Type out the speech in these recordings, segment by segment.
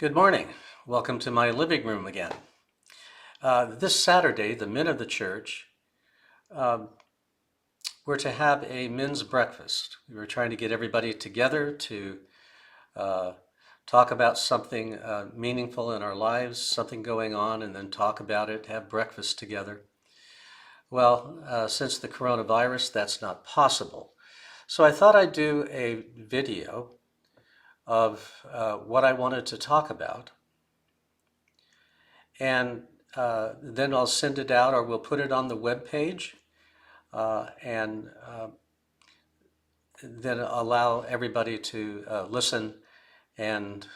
Good morning. Welcome to my living room again. This Saturday, the men of the church were to have a men's breakfast. We were trying to get everybody together to talk about something meaningful in our lives, something going on, and then talk about it, have breakfast together. Well, since the coronavirus, that's not possible. So I thought I'd do a video of what I wanted to talk about. And then I'll send it out, or we'll put it on the web page, and then allow everybody to listen and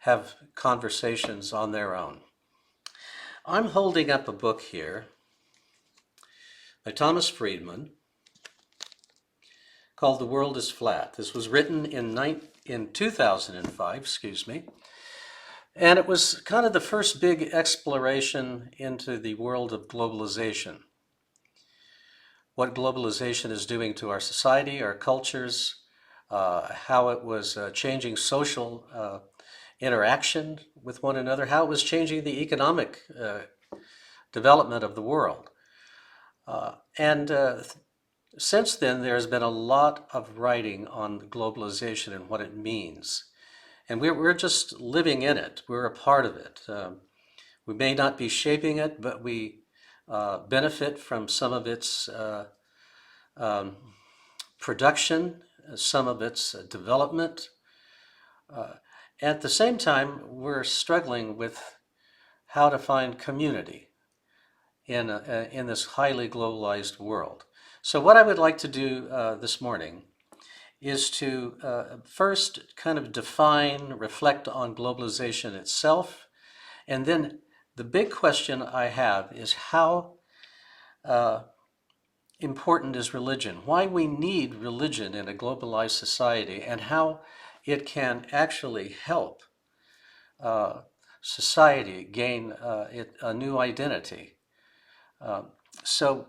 have conversations on their own. I'm holding up a book here by Thomas Friedman called The World is Flat. This was written in 2005, and it was kind of the first big exploration into the world of globalization. What globalization is doing to our society, our cultures, how it was changing social interaction with one another, how it was changing the economic development of the world. Since then, there's been a lot of writing on globalization and what it means. And we're just living in it. We're a part of it. We may not be shaping it, but we benefit from some of its production, some of its development. At the same time, we're struggling with how to find community in this highly globalized world. So what I would like to do this morning is to first kind of define, reflect on globalization itself, and then the big question I have is how important is religion? Why we need religion in a globalized society, and how it can actually help society gain a new identity. So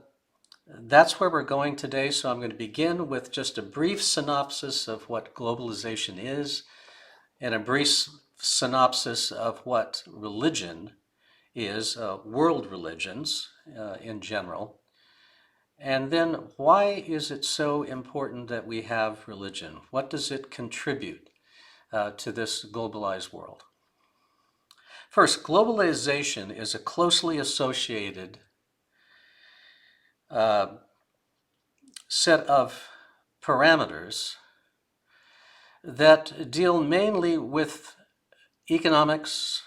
that's where we're going today. So I'm going to begin with just a brief synopsis of what globalization is, and a brief synopsis of what religion is, world religions in general. And then why is it so important that we have religion? What does it contribute to this globalized world? First, globalization is a closely associated set of parameters that deal mainly with economics,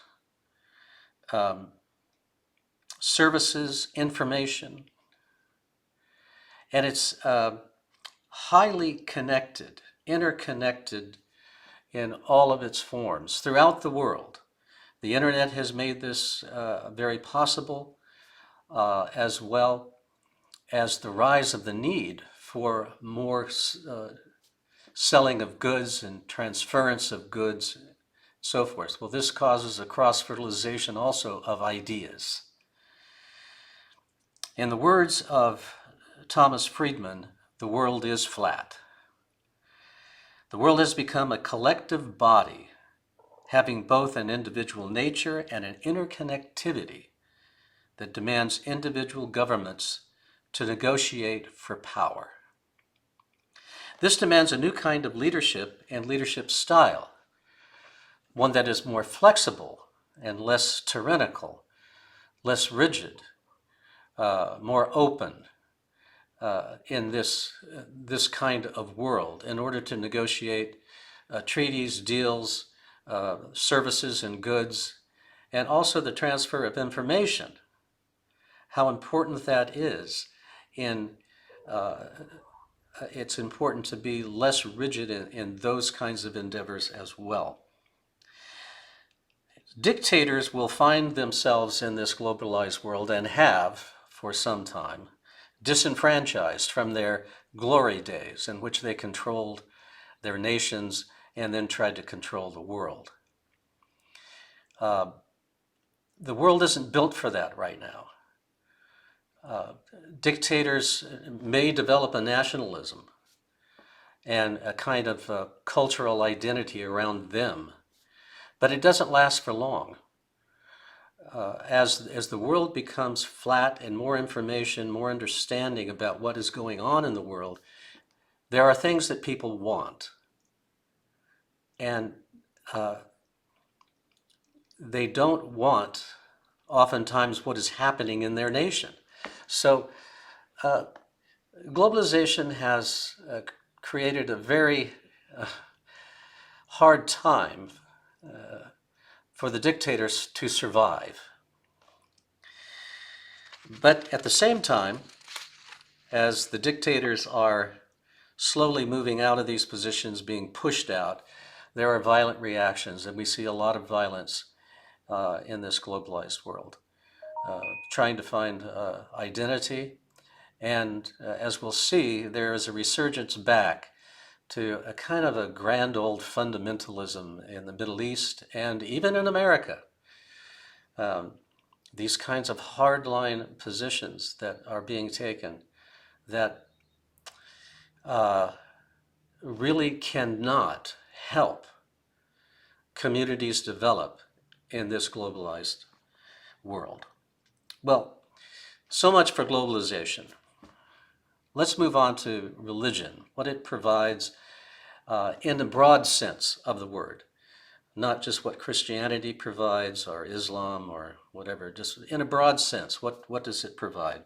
services, information, and it's highly connected, interconnected in all of its forms throughout the world. The internet has made this very possible, as well as the rise of the need for more selling of goods and transference of goods, and so forth. Well, this causes a cross-fertilization also of ideas. In the words of Thomas Friedman, the world is flat. The world has become a collective body, having both an individual nature and an interconnectivity that demands individual governments to negotiate for power. This demands a new kind of leadership and leadership style, one that is more flexible and less tyrannical, less rigid, more open in this kind of world in order to negotiate treaties, deals, services and goods, and also the transfer of information. How important that is it's important to be less rigid in those kinds of endeavors as well. Dictators will find themselves in this globalized world, and have for some time, disenfranchised from their glory days in which they controlled their nations and then tried to control the world. The world isn't built for that right now. Dictators may develop a nationalism and a kind of cultural identity around them But it doesn't last for long. As the world becomes flat and more information, more understanding about what is going on in the world, there are things that people want. And they don't want, oftentimes, what is happening in their nation. So globalization has created a very hard time for the dictators to survive. But at the same time, as the dictators are slowly moving out of these positions, being pushed out, there are violent reactions, and we see a lot of violence in this globalized world, trying to find identity. And as we'll see, there is a resurgence back to a kind of a grand old fundamentalism in the Middle East and even in America. These kinds of hardline positions that are being taken that really cannot help communities develop in this globalized world. Well, so much for globalization. Let's move on to religion, what it provides in the broad sense of the word, not just what Christianity provides or Islam or whatever, just in a broad sense, what does it provide?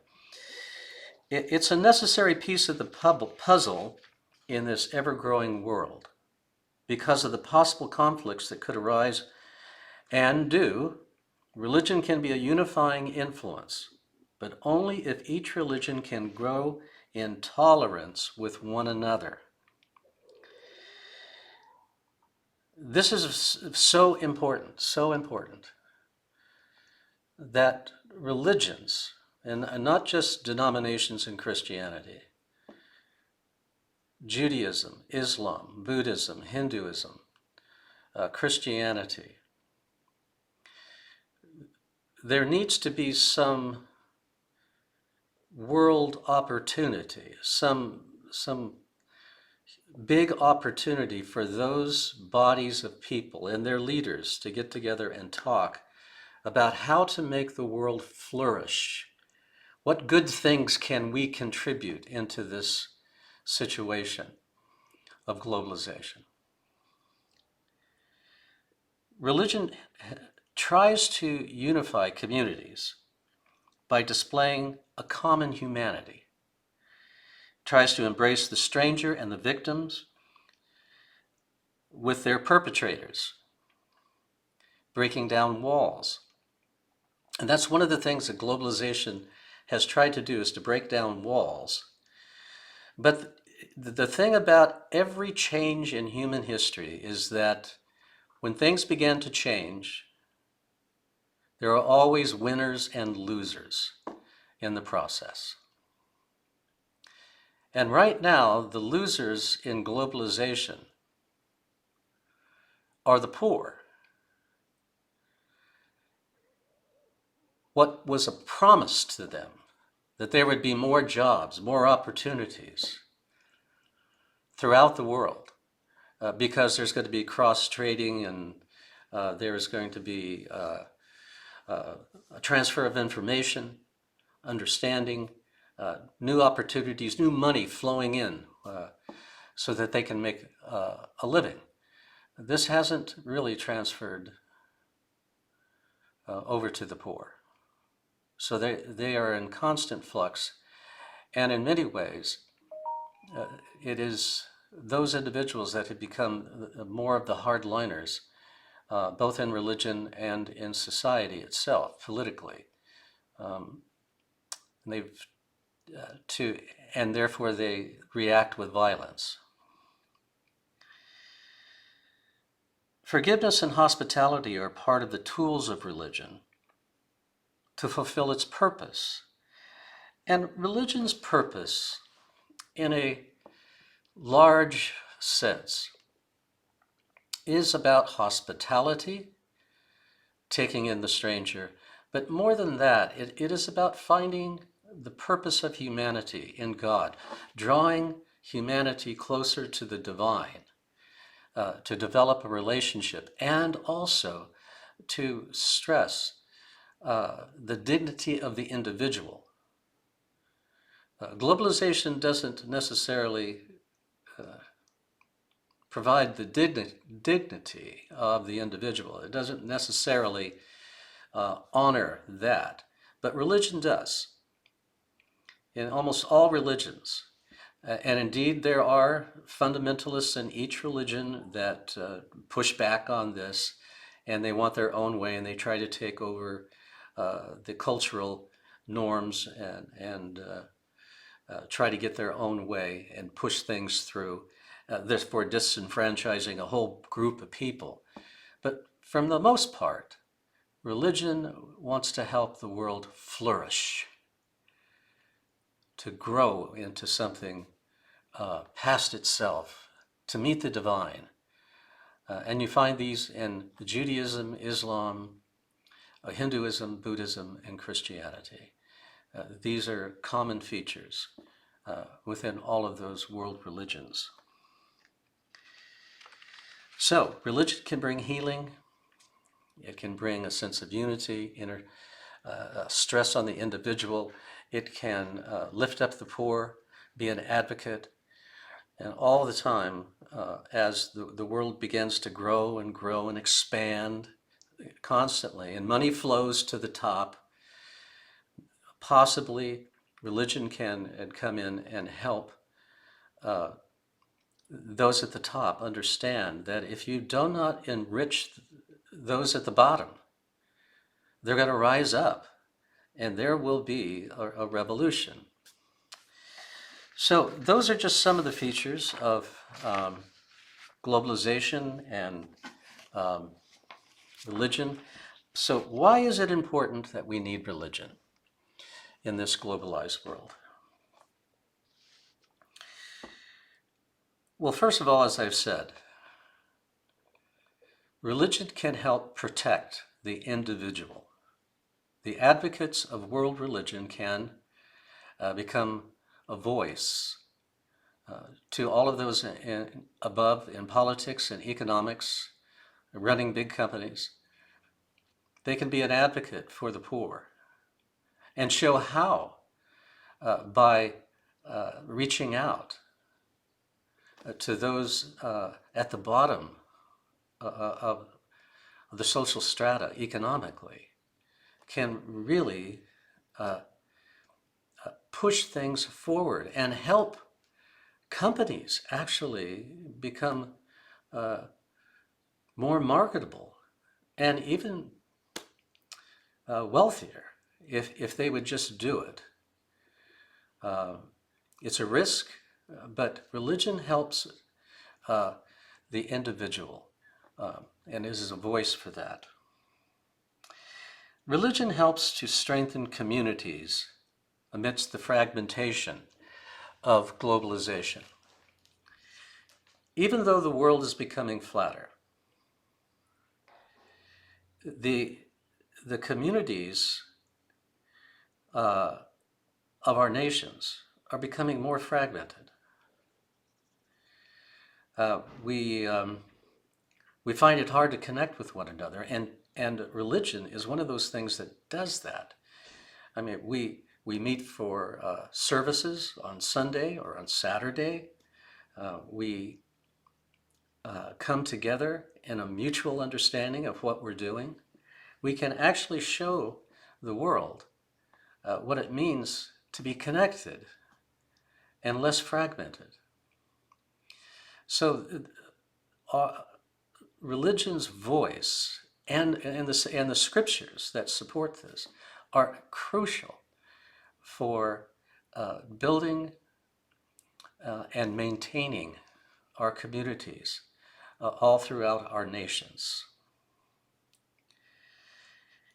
It's a necessary piece of the puzzle in this ever-growing world because of the possible conflicts that could arise and do. Religion can be a unifying influence, but only if each religion can grow in tolerance with one another. This is so important that religions, and not just denominations in Christianity, Judaism, Islam, Buddhism, Hinduism, Christianity, there needs to be some world opportunity, some big opportunity for those bodies of people and their leaders to get together and talk about how to make the world flourish. What good things can we contribute into this situation of globalization? Religion tries to unify communities by displaying a common humanity. It tries to embrace the stranger and the victims with their perpetrators, breaking down walls. And that's one of the things that globalization has tried to do, is to break down walls. But the thing about every change in human history is that when things begin to change, there are always winners and losers in the process. And right now, the losers in globalization are the poor. What was a promise to them, that there would be more jobs, more opportunities throughout the world, because there's going to be cross-trading and there's going to be a transfer of information, understanding, new opportunities, new money flowing in so that they can make a living. This hasn't really transferred over to the poor. So they are in constant flux. And in many ways, it is those individuals that have become more of the hardliners, both in religion and in society itself, politically. And therefore they react with violence. Forgiveness and hospitality are part of the tools of religion to fulfill its purpose. And religion's purpose, in a large sense, is about hospitality, taking in the stranger, but more than that, it is about finding the purpose of humanity in God, drawing humanity closer to the divine, to develop a relationship, and also to stress the dignity of the individual. Globalization doesn't necessarily provide the dignity of the individual. It doesn't necessarily honor that, but religion does. In almost all religions, and indeed there are fundamentalists in each religion that push back on this, and they want their own way, and they try to take over the cultural norms and try to get their own way and push things through, therefore disenfranchising a whole group of people. But from the most part, religion wants to help the world flourish, to grow into something past itself, to meet the divine. And you find these in Judaism, Islam, Hinduism, Buddhism, and Christianity. These are common features within all of those world religions. So, religion can bring healing. It can bring a sense of unity, inner stress on the individual. It can lift up the poor, be an advocate, and all the time, as the world begins to grow and expand constantly, and money flows to the top, possibly religion can come in and help those at the top understand that if you do not enrich those at the bottom, they're going to rise up, and there will be a revolution. So those are just some of the features of globalization and religion. So why is it important that we need religion in this globalized world? Well, first of all, as I've said, religion can help protect the individual. The advocates of world religion can become a voice to all of those above in politics and economics, running big companies. They can be an advocate for the poor and show how by reaching out to those at the bottom of the social strata economically can really push things forward and help companies actually become more marketable and even wealthier if they would just do it. It's a risk, but religion helps the individual, and is a voice for that. Religion helps to strengthen communities amidst the fragmentation of globalization. Even though the world is becoming flatter, the communities of our nations are becoming more fragmented. We find it hard to connect with one another, and religion is one of those things that does that. I mean, we meet for services on Sunday or on Saturday. We come together in a mutual understanding of what we're doing. We can actually show the world what it means to be connected and less fragmented. So religion's voice and the scriptures that support this are crucial for building and maintaining our communities all throughout our nations.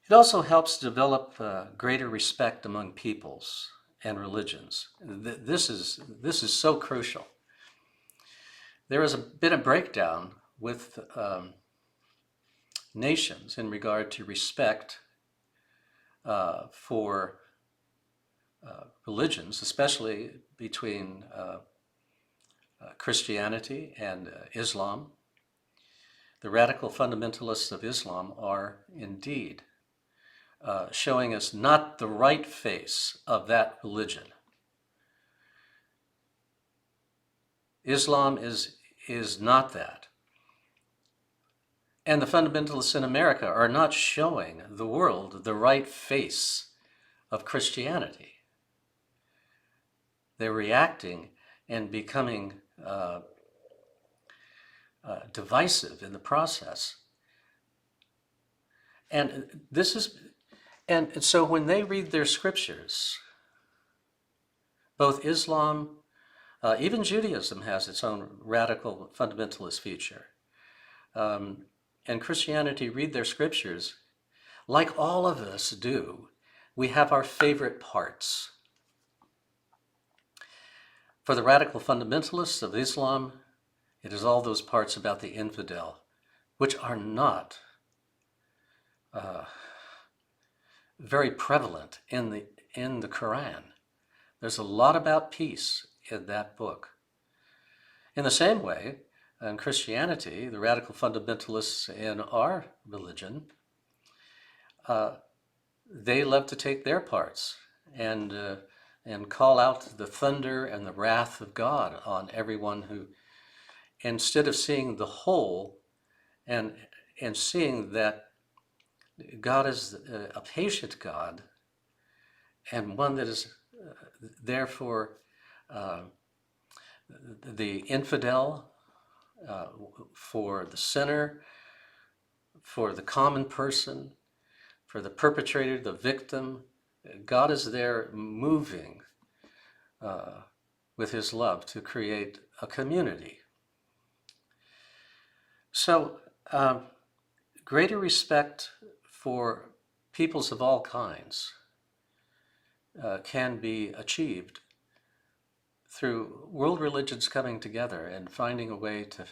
It also helps develop greater respect among peoples and religions. This is so crucial. There has been a breakdown with nations in regard to respect for religions, especially between Christianity and Islam. the radical fundamentalists of Islam are indeed showing us not the right face of that religion. Islam is not that. And the fundamentalists in America are not showing the world the right face of Christianity. They're reacting and becoming divisive in the process. And so when they read their scriptures, both Islam, even Judaism has its own radical fundamentalist feature, and Christianity read their scriptures, like all of us do, we have our favorite parts. For the radical fundamentalists of Islam, it is all those parts about the infidel, which are not very prevalent in the Quran. There's a lot about peace in that book. In the same way, in Christianity, the radical fundamentalists in our religion, they love to take their parts and call out the thunder and the wrath of God on everyone who, instead of seeing the whole and seeing that God is a patient God and one that is there for the infidel, for the sinner, for the common person, for the perpetrator, the victim. God is there moving with his love to create a community. So greater respect for peoples of all kinds can be achieved through world religions coming together and finding a way to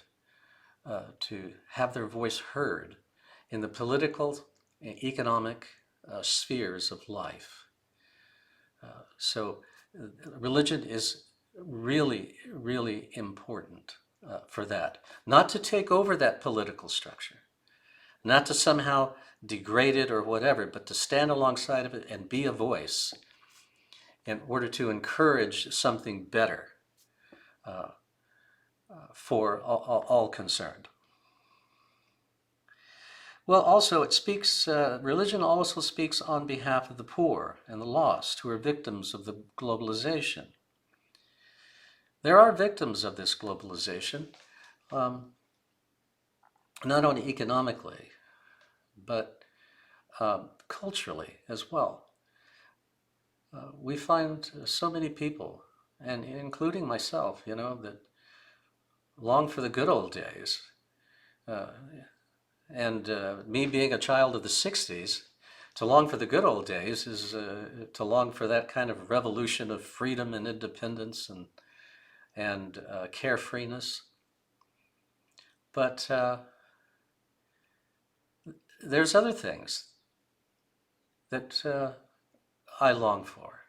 have their voice heard in the political and economic spheres of life. So religion is really, really important for that. Not to take over that political structure, not to somehow degrade it or whatever, but to stand alongside of it and be a voice in order to encourage something better for all concerned. Well, also it speaks, religion also speaks on behalf of the poor and the lost who are victims of the globalization. There are victims of this globalization, not only economically, but culturally as well. We find so many people, and including myself, that long for the good old days. Me being a child of the 60s, to long for the good old days is to long for that kind of revolution of freedom and independence and carefreeness. But there's other things that I long for,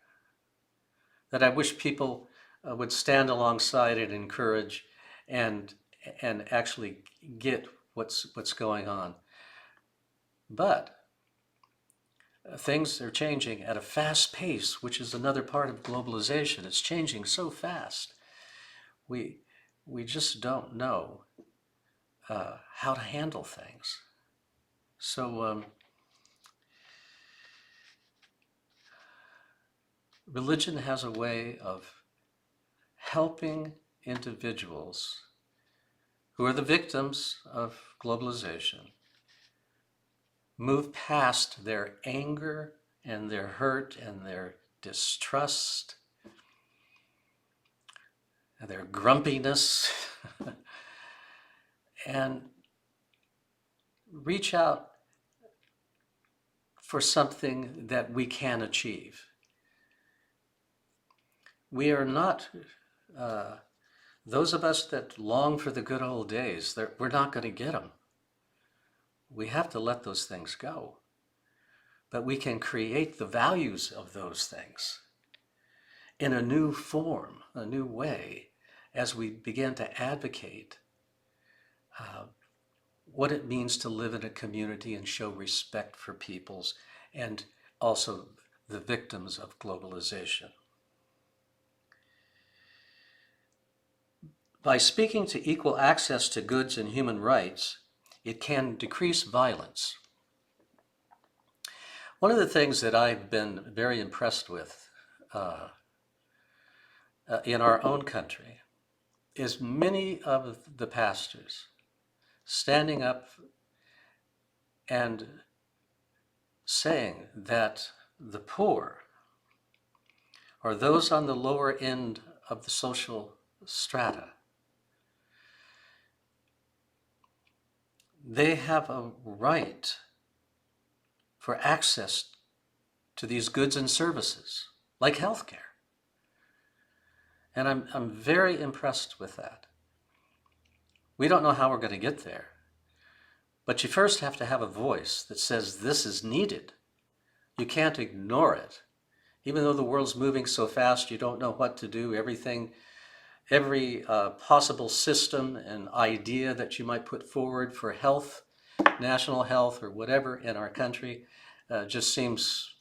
that I wish people would stand alongside and encourage and actually get what's going on. But things are changing at a fast pace, which is another part of globalization. It's changing so fast. We just don't know how to handle things. So religion has a way of helping individuals who are the victims of globalization move past their anger and their hurt and their distrust and their grumpiness and reach out for something that we can achieve. We are not, those of us that long for the good old days, we're not going to get them. We have to let those things go. But we can create the values of those things in a new form, a new way, as we begin to advocate what it means to live in a community and show respect for peoples and also the victims of globalization. By speaking to equal access to goods and human rights, it can decrease violence. One of the things that I've been very impressed with in our own country is many of the pastors standing up and saying that the poor or those on the lower end of the social strata, they have a right for access to these goods and services, like healthcare. And I'm very impressed with that. We don't know how we're going to get there, but you first have to have a voice that says this is needed. You can't ignore it. Even though the world's moving so fast, you don't know what to do. Every possible system and idea that you might put forward for health, national health, or whatever in our country just seems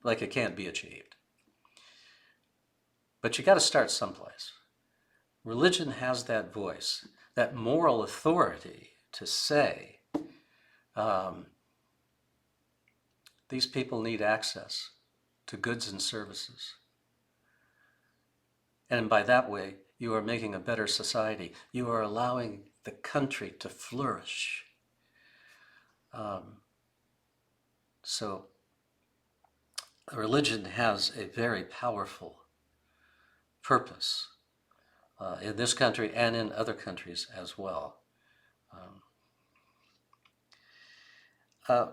like it can't be achieved. But you got to start someplace. Religion has that voice, that moral authority to say, these people need access to goods and services. And by that way, you are making a better society. You are allowing the country to flourish. So religion has a very powerful purpose in this country and in other countries as well.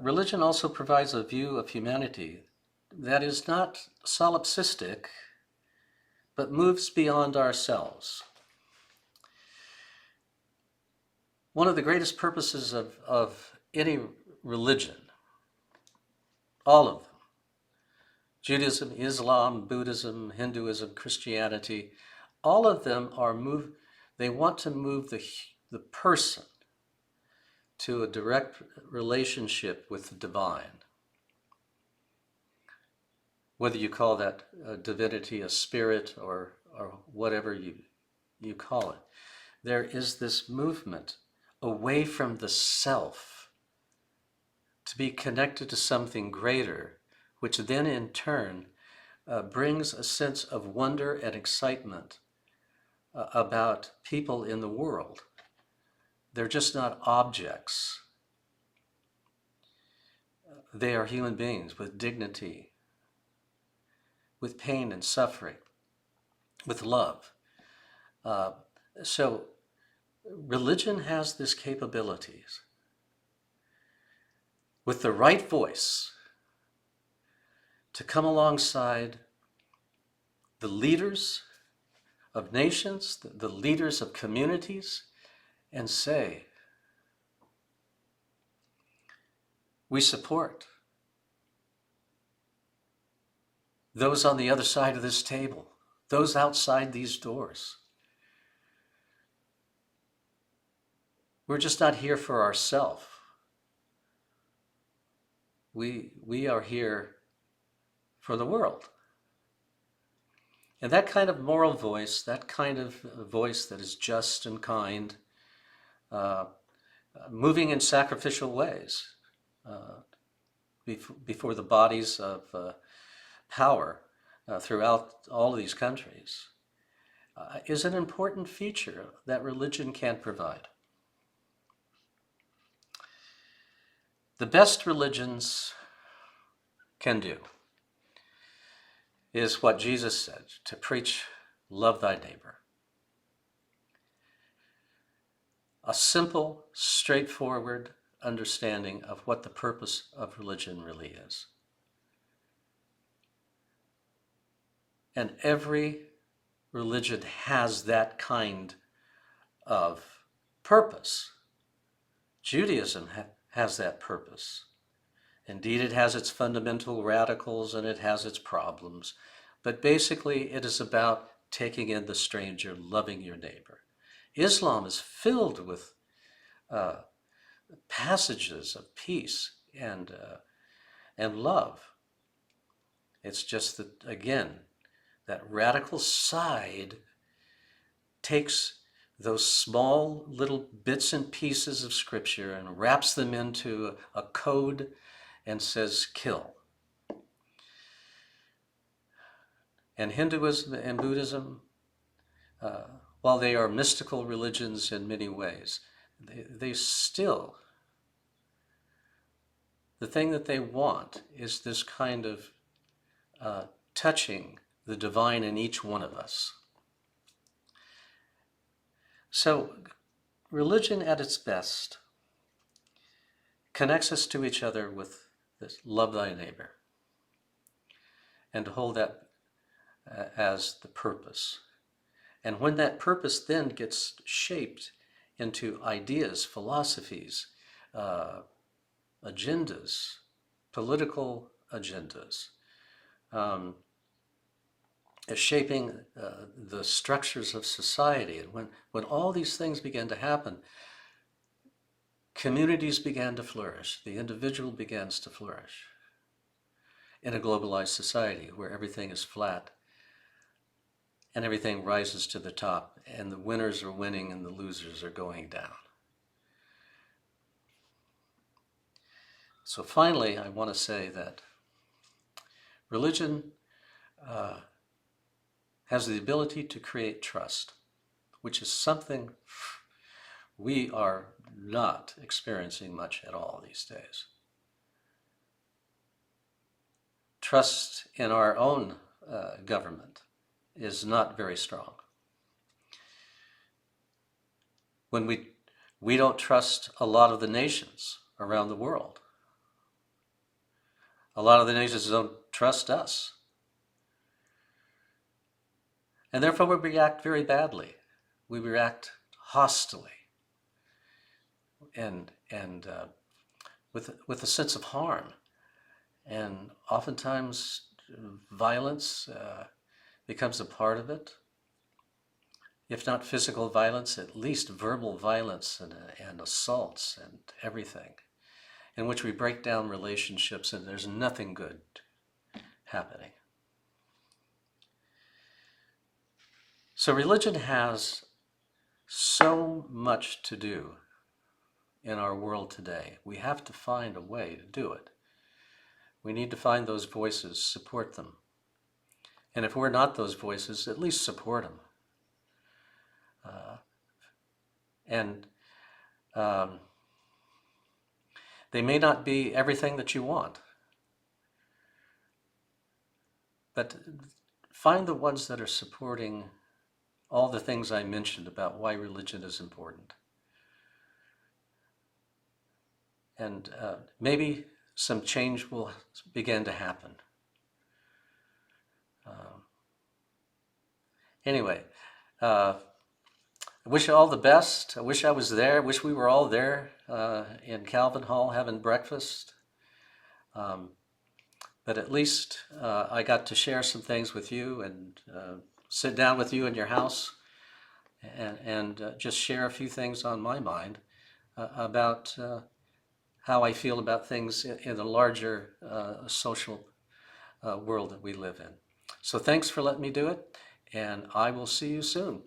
Religion also provides a view of humanity that is not solipsistic, but moves beyond ourselves. One of the greatest purposes of any religion, all of them, Judaism, Islam, Buddhism, Hinduism, Christianity, all of them they want to move the person to a direct relationship with the divine. Whether you call that a divinity, a spirit, or whatever you call it, there is this movement away from the self to be connected to something greater, which then in turn brings a sense of wonder and excitement about people in the world. They're just not objects. They are human beings with dignity, with pain and suffering, with love. So religion has this capabilities. With the right voice to come alongside the leaders of nations, the leaders of communities, and say, we support those on the other side of this table, those outside these doors. We're just not here for ourselves. We are here for the world. And that kind of moral voice, that kind of voice that is just and kind, moving in sacrificial ways before the bodies of power throughout all of these countries, is an important feature that religion can provide. The best religions can do is what Jesus said, to preach, love thy neighbor. A simple, straightforward understanding of what the purpose of religion really is. And every religion has that kind of purpose. Judaism has that purpose. Indeed, it has its fundamental radicals and it has its problems. But basically, it is about taking in the stranger, loving your neighbor. Islam is filled with passages of peace and love. It's just that, again, that radical side takes those small little bits and pieces of Scripture and wraps them into a code and says, kill. And Hinduism and Buddhism, while they are mystical religions in many ways, they still, the thing that they want is this kind of touching the divine in each one of us. So religion at its best connects us to each other with this love thy neighbor, and to hold that as the purpose. And when that purpose then gets shaped into ideas, philosophies, agendas, political agendas, shaping the structures of society, and when all these things began to happen, communities began to flourish, the individual begins to flourish in a globalized society where everything is flat and everything rises to the top, and the winners are winning and the losers are going down. So finally, I want to say that religion has the ability to create trust, which is something we are not experiencing much at all these days. Trust in our own government is not very strong. When we don't trust a lot of the nations around the world. A lot of the nations don't trust us. And therefore we react very badly. We react hostilely and with a sense of harm. And oftentimes violence becomes a part of it. If not physical violence, at least verbal violence and assaults and everything, in which we break down relationships and there's nothing good happening. So religion has so much to do in our world today. We have to find a way to do it. We need to find those voices, support them. And if we're not those voices, at least support them. They may not be everything that you want, but find the ones that are supporting all the things I mentioned about why religion is important. And maybe some change will begin to happen. Anyway, I wish you all the best. I wish I was there. I wish we were all there in Calvin Hall having breakfast. But at least I got to share some things with you and sit down with you in your house and just share a few things on my mind about how I feel about things in the larger social world that we live in. So thanks for letting me do it, and I will see you soon.